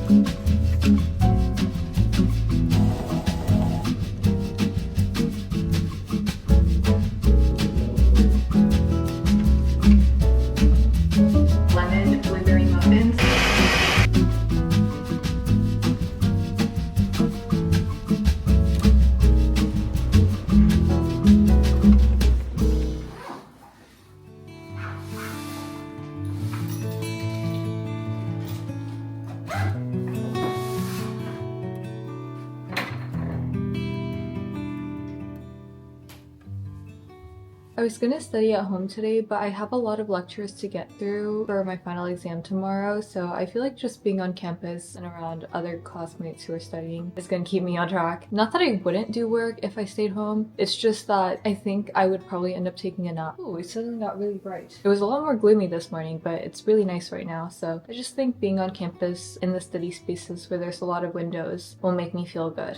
Lemon blueberry muffins. I was gonna study at home today, but I have a lot of lectures to get through for my final exam tomorrow, so I feel like just being on campus and around other classmates who are studying is gonna keep me on track. Not that I wouldn't do work if I stayed home, it's just that I think I would probably end up taking a nap. Oh, it suddenly got really bright. It was a lot more gloomy this morning, but it's really nice right now, so I just think being on campus in the study spaces where there's a lot of windows will make me feel good.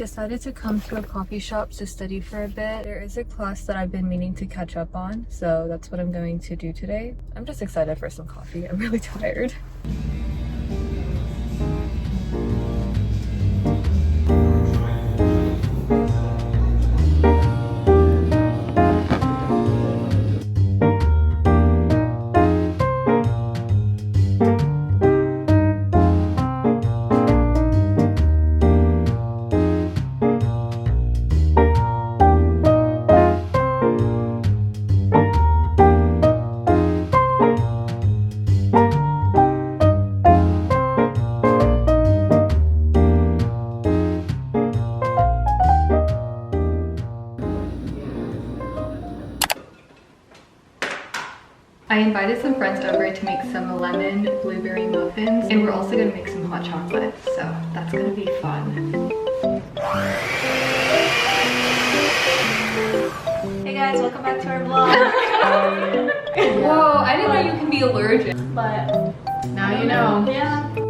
decided to come to a coffee shop to study for a bit. There is a class that I've been meaning to catch up on, so that's what I'm going to do today. I'm just excited for some coffee. I'm really tired. I invited some friends over to make some lemon blueberry muffins, and we're also gonna make some hot chocolate, so that's gonna be fun. Hey guys, welcome back to our vlog. Whoa, I didn't know you can be allergic. But now you know. Yeah.